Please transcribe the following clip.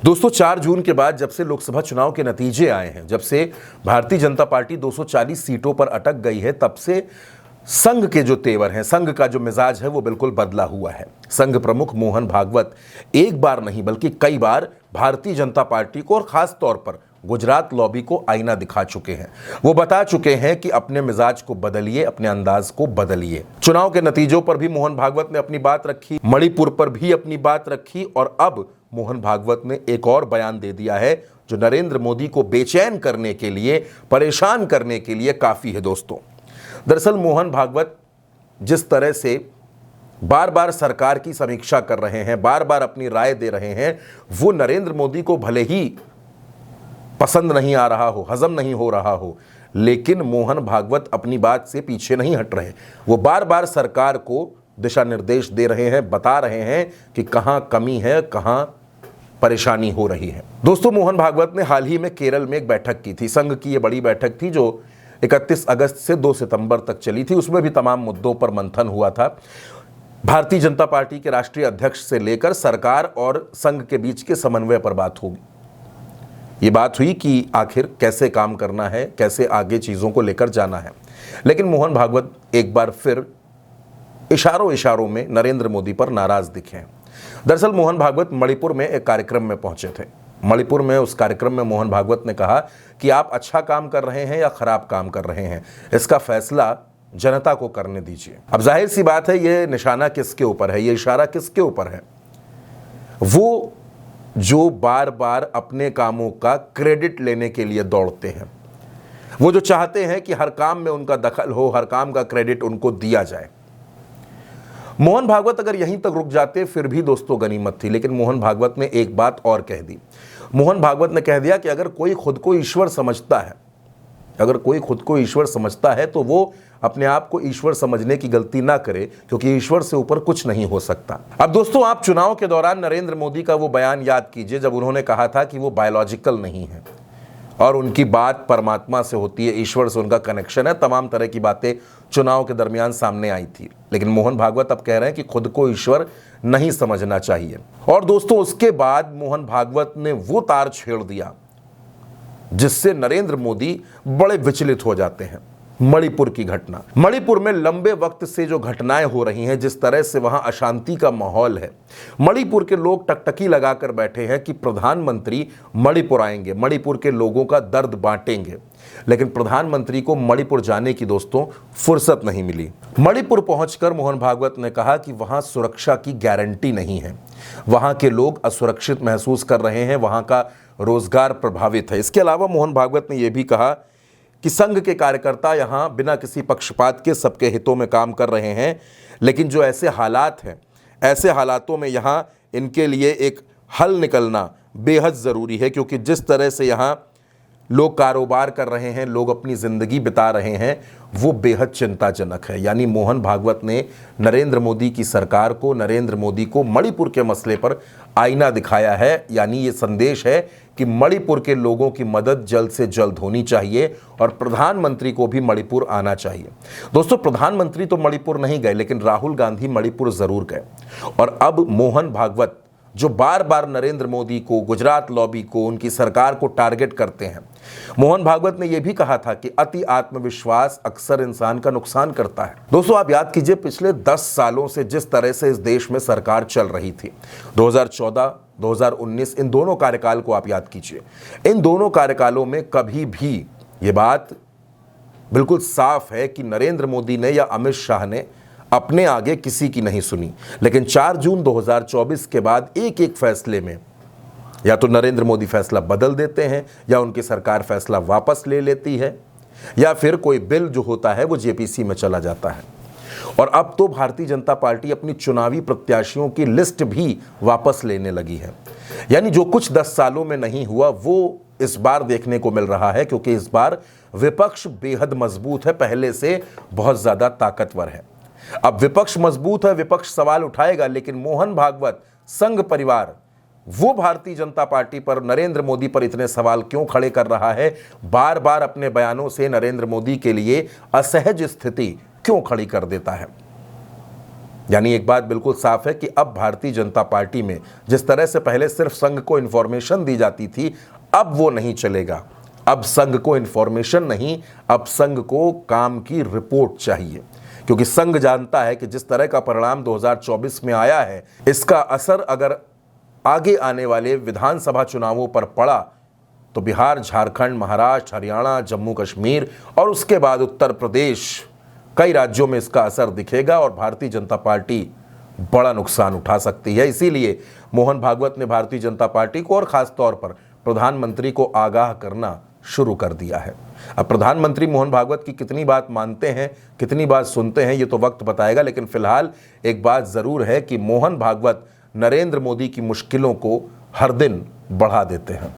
दोस्तों 4 जून के बाद जब से लोकसभा चुनाव के नतीजे आए हैं, जब से भारतीय जनता पार्टी 240 सीटों पर अटक गई है, तब से संघ के जो तेवर हैं, संघ का जो मिजाज है वो बिल्कुल बदला हुआ है। संघ प्रमुख मोहन भागवत एक बार नहीं बल्कि कई बार भारतीय जनता पार्टी को और खास तौर पर गुजरात लॉबी को आईना दिखा चुके हैं। वो बता चुके हैं कि अपने मिजाज को बदलिए, अपने अंदाज को बदलिए। चुनाव के नतीजों पर भी मोहन भागवत ने अपनी बात रखी, मणिपुर पर भी अपनी बात रखी और अब मोहन भागवत ने एक और बयान दे दिया है जो नरेंद्र मोदी को बेचैन करने के लिए, परेशान करने के लिए काफी है। दोस्तों दरअसल मोहन भागवत जिस तरह से बार बार सरकार की समीक्षा कर रहे हैं, बार बार अपनी राय दे रहे हैं, वो नरेंद्र मोदी को भले ही पसंद नहीं आ रहा हो, हजम नहीं हो रहा हो, लेकिन मोहन भागवत अपनी बात से पीछे नहीं हट रहे। वो बार बार सरकार को दिशा निर्देश दे रहे हैं, बता रहे हैं कि कहां कमी है, कहां परेशानी हो रही है। दोस्तों मोहन भागवत ने हाल ही में केरल में एक बैठक की थी। संघ की ये बड़ी बैठक थी जो 31 अगस्त से 2 सितंबर तक चली थी। उसमें भी तमाम मुद्दों पर मंथन हुआ था। भारतीय जनता पार्टी के राष्ट्रीय अध्यक्ष से लेकर सरकार और संघ के बीच के समन्वय पर बात होगी। ये बात हुई कि आखिर कैसे काम करना है, कैसे आगे चीज़ों को लेकर जाना है। लेकिन मोहन भागवत एक बार फिर इशारों में नरेंद्र मोदी पर नाराज दिखे हैं। दरअसल मोहन भागवत मणिपुर में एक कार्यक्रम में पहुंचे थे। मणिपुर में उस कार्यक्रम में मोहन भागवत ने कहा कि आप अच्छा काम कर रहे हैं या खराब काम कर रहे हैं, इसका फैसला जनता को करने दीजिए। अब जाहिर सी बात है, ये निशाना किसके ऊपर है, ये इशारा किसके ऊपर है? वो जो बार बार अपने कामों का क्रेडिट लेने के लिए दौड़ते हैं, वो जो चाहते हैं कि हर काम में उनका दखल हो, हर काम का क्रेडिट उनको दिया जाए। मोहन भागवत अगर यहीं तक रुक जाते फिर भी दोस्तों गनीमत थी, लेकिन मोहन भागवत ने एक बात और कह दी। मोहन भागवत ने कह दिया कि अगर कोई खुद को ईश्वर समझता है, अगर कोई खुद को ईश्वर समझता है तो वो अपने आप को ईश्वर समझने की गलती ना करे, क्योंकि ईश्वर से ऊपर कुछ नहीं हो सकता। अब दोस्तों आप चुनाव के दौरान नरेंद्र मोदी का वो बयान याद कीजिए जब उन्होंने कहा था कि वो बायोलॉजिकल नहीं है और उनकी बात परमात्मा से होती है, ईश्वर से उनका कनेक्शन है। तमाम तरह की बातें चुनाव के दरमियान सामने आई थी, लेकिन मोहन भागवत अब कह रहे हैं कि खुद को ईश्वर नहीं समझना चाहिए। और दोस्तों उसके बाद मोहन भागवत ने वो तार छेड़ दिया जिससे नरेंद्र मोदी बड़े विचलित हो जाते हैं। मणिपुर की घटना, मणिपुर में लंबे वक्त से जो घटनाएं हो रही हैं, जिस तरह से वहां अशांति का माहौल है, मणिपुर के लोग टकटकी लगाकर बैठे हैं कि प्रधानमंत्री मणिपुर आएंगे, मणिपुर के लोगों का दर्द बांटेंगे। लेकिन प्रधानमंत्री को मणिपुर जाने की दोस्तों फुर्सत नहीं मिली। मणिपुर पहुंचकर मोहन भागवत ने कहा कि वहां सुरक्षा की गारंटी नहीं है, वहां के लोग असुरक्षित महसूस कर रहे हैं, वहां का रोजगार प्रभावित है। इसके अलावा मोहन भागवत ने यह भी कहा कि संघ के कार्यकर्ता यहां बिना किसी पक्षपात के सबके हितों में काम कर रहे हैं, लेकिन जो ऐसे हालात हैं, ऐसे हालातों में यहां इनके लिए एक हल निकलना बेहद ज़रूरी है, क्योंकि जिस तरह से यहां लोग कारोबार कर रहे हैं, लोग अपनी ज़िंदगी बिता रहे हैं, वो बेहद चिंताजनक है। यानी मोहन भागवत ने नरेंद्र मोदी की सरकार को, नरेंद्र मोदी को मणिपुर के मसले पर आईना दिखाया है। यानी ये संदेश है कि मणिपुर के लोगों की मदद जल्द से जल्द होनी चाहिए और प्रधानमंत्री को भी मणिपुर आना चाहिए। दोस्तों प्रधानमंत्री तो मणिपुर नहीं गए, लेकिन राहुल गांधी मणिपुर ज़रूर गए। और अब मोहन भागवत जो बार बार नरेंद्र मोदी को, गुजरात लॉबी को, उनकी सरकार को टारगेट करते हैं, मोहन भागवत ने यह भी कहा था कि अति आत्मविश्वास अक्सर इंसान का नुकसान करता है। दोस्तों आप याद कीजिए पिछले 10 सालों से जिस तरह से इस देश में सरकार चल रही थी, 2014, 2019, इन दोनों कार्यकाल को आप याद कीजिए। इन दोनों कार्यकालों में कभी भी ये बात बिल्कुल साफ है कि नरेंद्र मोदी ने या अमित शाह ने अपने आगे किसी की नहीं सुनी। लेकिन 4 जून 2024 के बाद एक एक फैसले में या तो नरेंद्र मोदी फैसला बदल देते हैं, या उनकी सरकार फैसला वापस ले लेती है, या फिर कोई बिल जो होता है वो जेपीसी में चला जाता है। और अब तो भारतीय जनता पार्टी अपनी चुनावी प्रत्याशियों की लिस्ट भी वापस लेने लगी है। यानी जो कुछ 10 सालों में नहीं हुआ वो इस बार देखने को मिल रहा है, क्योंकि इस बार विपक्ष बेहद मजबूत है, पहले से बहुत ज्यादा ताकतवर है। अब विपक्ष मजबूत है, विपक्ष सवाल उठाएगा, लेकिन मोहन भागवत, संघ परिवार, वो भारतीय जनता पार्टी पर, नरेंद्र मोदी पर इतने सवाल क्यों खड़े कर रहा है? बार बार अपने बयानों से नरेंद्र मोदी के लिए असहज स्थिति क्यों खड़ी कर देता है? यानी एक बात बिल्कुल साफ है कि अब भारतीय जनता पार्टी में जिस तरह से पहले सिर्फ संघ को इंफॉर्मेशन दी जाती थी, अब वो नहीं चलेगा। अब संघ को इंफॉर्मेशन नहीं, अब संघ को काम की रिपोर्ट चाहिए, क्योंकि संघ जानता है कि जिस तरह का परिणाम 2024 में आया है, इसका असर अगर आगे आने वाले विधानसभा चुनावों पर पड़ा तो बिहार, झारखंड, महाराष्ट्र, हरियाणा, जम्मू कश्मीर और उसके बाद उत्तर प्रदेश, कई राज्यों में इसका असर दिखेगा और भारतीय जनता पार्टी बड़ा नुकसान उठा सकती है। इसीलिए मोहन भागवत ने भारतीय जनता पार्टी को और खास तौर पर प्रधानमंत्री को आगाह करना शुरू कर दिया है। अब प्रधानमंत्री मोहन भागवत की कितनी बात मानते हैं, कितनी बात सुनते हैं, ये तो वक्त बताएगा, लेकिन फिलहाल एक बात जरूर है कि मोहन भागवत नरेंद्र मोदी की मुश्किलों को हर दिन बढ़ा देते हैं।